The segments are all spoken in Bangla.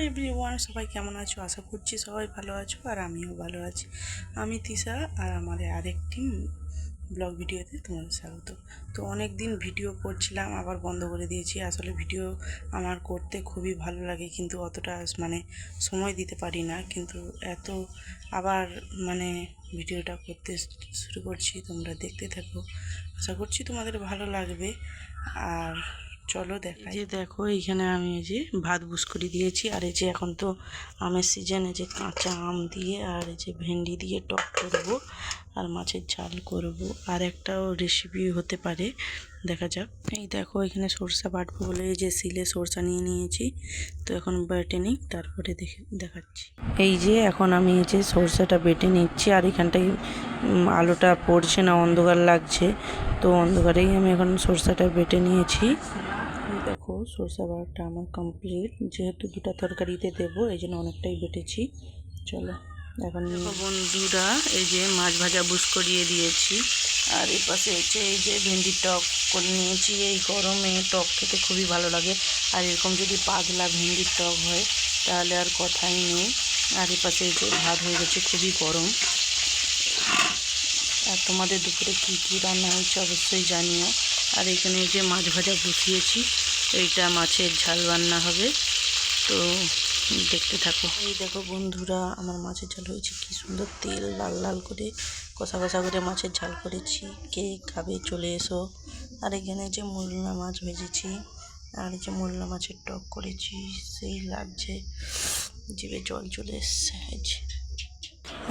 এভরিওয়ান, সবাই কেমন আছো? আশা করছি সবাই ভালো আছো আর আমিও ভালো আছি। আমি তিশা আর আমার আরেকটি ব্লগ ভিডিওতে তোমাদের স্বাগত। তো অনেক দিন ভিডিও করছিলাম, আবার বন্ধ করে দিয়েছি। আসলে ভিডিও আমার করতে খুবই ভালো লাগে, কিন্তু অতটা সময় দিতে পারি না। কিন্তু আবার ভিডিওটা করতে শুরু করছি, তোমরা দেখতে থাকো। আশা করছি তোমাদের ভালো লাগবে। আর চলো দেখাই। যে দেখো, এইখানে আমি এই যে ভাত বুসকরি দিয়েছি, আর এই যে এখন তো আমের সিজন, এই যে কাঁচা আম দিয়ে আর এই যে ভেন্ডি দিয়ে টক করব আর মাছের ঝাল করব। আর একটাও রেসিপি হতে পারে, দেখা যাক। এই দেখো, এখানে সরষা বাটবো বলে এই যে শিলে সরষা নিয়ে নিয়েছি। তো এখন বেটে নিই, তারপরে দেখাচ্ছি। এই যে এখন আমি এই যে সরষাটা বেটে নিচ্ছি, আর এখানটায় আলোটা পড়ছে না, অন্ধকার লাগছে। তো অন্ধকারেই আমি এখন সরষাটা বেটে নিয়েছি। দেখো, সরষা বাটাটা আমার কমপ্লিট। যেহেতু দুটা তরকারিতে দেবো, এই জন্য অনেকটাই বেটেছি। চলো এখন বন্ধুরা, এই যে মাছ ভাজা বুস করিয়ে দিয়েছি, আর এই পাশে হচ্ছে এই যে ভেন্ডির টক করে নিয়েছি। এই গরমে টক খেতে খুবই ভালো লাগে, আর এরকম যদি পাতলা ভেন্ডির টক হয় তাহলে আর কথাই নেই। আর এই পাশে এই যে ভাত হয়ে গেছে, খুবই গরম। আর তোমাদের দুপুরে কী কী রান্না হয়েছে অবশ্যই জানিও। আর এখানে যে মাছ ভাজা বসিয়েছি, এইটা মাছের ঝাল রান্না হবে, তো দেখতে থাকো। এই দেখো বন্ধুরা, আমার মাছের ঝাল হয়েছে, কি সুন্দর তেল লাল লাল করে কষা কষা করে মাছের ঝাল করেছি। কে খাবে চলে এসো। আর এখানে যে মোরলা মাছ ভেজেছি, আর এই যে মোরলা মাছের টক করেছি, সেই লাগছে, জিভে জল চলে এসছে।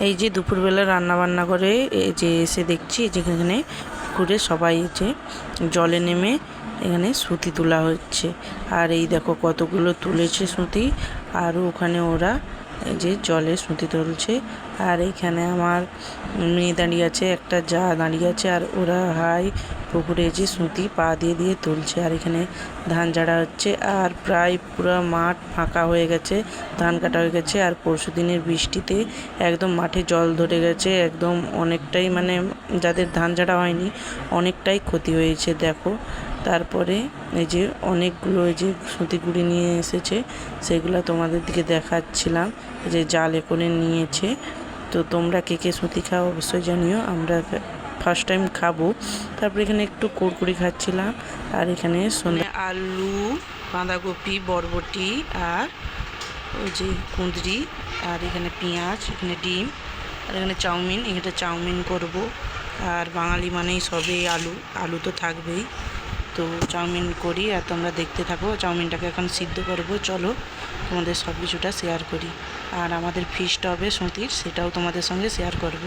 এই যে দুপুরবেলা রান্না বান্না করে এই যে এসে দেখছি যেখানে পুকুরে সবাই যে জলে নেমে এখানে সুতি তোলা হচ্ছে। আর এই দেখো কতগুলো তুলেছে সুতি, আর ওখানে ওরা এই যে জলে সুতি তুলছে। আর এইখানে আমার মেয়ে দাঁড়িয়ে আছে, একটা যা দাঁড়িয়ে আছে, আর ওরা পুকুরে যে সুতি পা দিয়ে দিয়ে তুলছে। আর এখানে ধান ঝাড়া হচ্ছে, আর প্রায় পুরো মাঠ ফাঁকা হয়ে গেছে, ধান কাটা হয়ে গেছে। আর পরশু দিনের বৃষ্টিতে একদম মাঠে জল ধরে গেছে, একদম অনেকটাই যাদের ধান ঝাড়া হয়নি অনেকটাই ক্ষতি হয়েছে। দেখো, তারপরে এই যে অনেকগুলো এই যে সুতি কুড়ি নিয়ে এসেছে, সেগুলো তোমাদের দিকে দেখাচ্ছিলাম, যে জালে করে নিয়েছে। তো তোমরা কে কে সুতি খাও অবশ্যই জানিও। আমরা ফার্স্ট টাইম খাবো। তারপরে এখানে একটু কুরকুরি খাচ্ছিলাম, আর এখানে আলু, বাঁধাকপি, বরবটি, আর ওই যে কুঁদরি, আর এখানে পেঁয়াজ, এখানে ডিম, আর এখানে চাউমিন। এখানে চাউমিন করব, আর বাঙালি মানেই সবে আলু, আলু তো থাকবেই। তো চাউমিন করি, আর তোমরা দেখতে থাকো। চাউমিনটাকে এখন সিদ্ধ করব, চলো তোমাদের সব কিছুটা শেয়ার করি। আর আমাদের ফিশটা হবে সুতির, সেটাও তোমাদের সঙ্গে শেয়ার করব।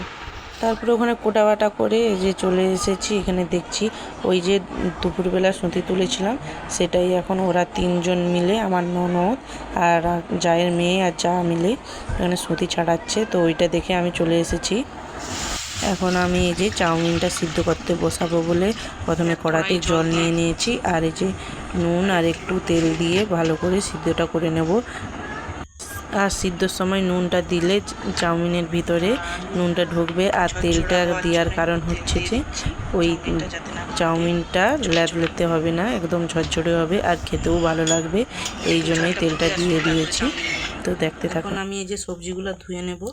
তারপরে ওখানে কোটা বাটা করে এই যে চলে এসেছি। এখানে দেখছি ওই যে দুপুরবেলা সুতি তুলেছিলাম, সেটাই এখন ওরা তিনজন মিলে, আমার ননদ আর জায়ের মেয়ে আর যা মিলে এখানে সুতি ছাড়াচ্ছে। তো ওইটা দেখে আমি চলে এসেছি। এখন আমি এই যে চাউমিনটা সিদ্ধ করতে বসাবো বলে প্রথমে কড়াতে জল নিয়ে নিয়েছি, আর এই যে নুন আর একটু তেল দিয়ে ভালো করে সিদ্ধটা করে নেব। আর সিদ্ধর সময় নুনটা দিলে চাউমিনের ভিতরে নুনটা ঢুকবে, আর তেলটা দেওয়ার কারণ হচ্ছে যে ওই চাউমিনটা লেতে হবে না, একদম ঝরঝরে হবে, আর খেতেও ভালো লাগবে। এই জন্যই তেলটা দিয়ে দিয়েছি। তো দেখতে থাকুন। আমি এই যে সবজিগুলো ধুয়ে নেব,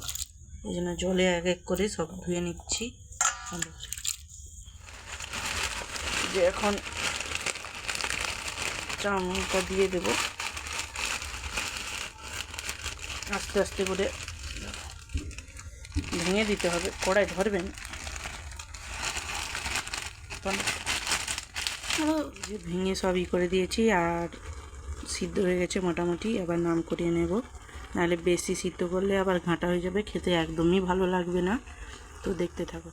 এই জন্য জলে এক এক করে সব ধুয়ে নিচ্ছি। যে এখন চাউমিনটা দিয়ে দেব, আস্তে আস্তে করে ভেঙে দিতে হবে, কড়াই ধরবেন। যে ভেঙে সবই করে দিয়েছি, আর সিদ্ধ হয়ে গেছে মোটামুটি। আবার নাম করিয়ে নেব, নাহলে বেশি সিদ্ধ করলে আবার ঘাঁটা হয়ে যাবে, খেতে একদমই ভালো লাগবে না। তো দেখতে থাকো।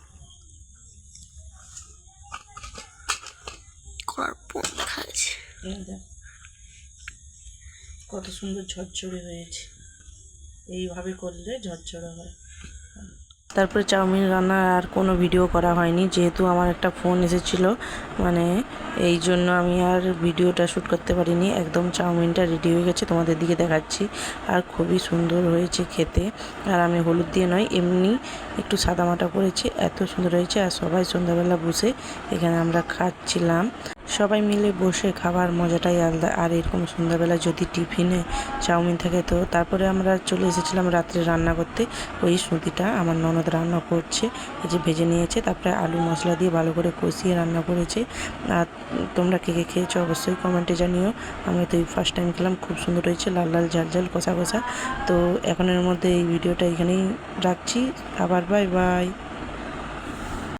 কত সুন্দর ঝরঝরে হয়েছে, এইভাবে করলে ঝরঝরে হয়। তারপরে চাউমিন রান্নার আর কোনো ভিডিও করা হয়নি, যেহেতু আমার একটা ফোন এসেছিলো, এই জন্য আমি আর ভিডিওটা শ্যুট করতে পারিনি। একদম চাউমিনটা রেডি হয়ে গেছে, তোমাদের দিকে দেখাচ্ছি। আর খুবই সুন্দর হয়েছে খেতে। আর আমি হলুদ দিয়ে নয়, এমনি একটু সাদামাটা করেছি, এত সুন্দর হয়েছে। আর সবাই সন্ধ্যাবেলা বসে এখানে আমরা খাচ্ছিলাম। সবাই মিলে বসে খাবার মজাটাই আলাদা। আর এরকম সন্ধ্যাবেলা যদি টিফিনে চাউমিন থাকে তো তারপরে আমরা চলে এসেছিলাম রাত্রে রান্না করতে। ওই সুতিটা আমার ননদ রান্না করছে, এই যে ভেজে নিয়েছে, তারপরে আলু মশলা দিয়ে ভালো করে কষিয়ে রান্না করেছে। আর তোমরা কে কে খেয়েছো অবশ্যই কমেন্টে জানিও। আমরা তো এই ফার্স্ট টাইম খেলাম, খুব সুন্দর হয়েছে, লাল লাল ঝাল ঝাল কষা কষা। তো এখনের মধ্যে এই ভিডিওটা এখানেই রাখছি, আবার বাই বাই।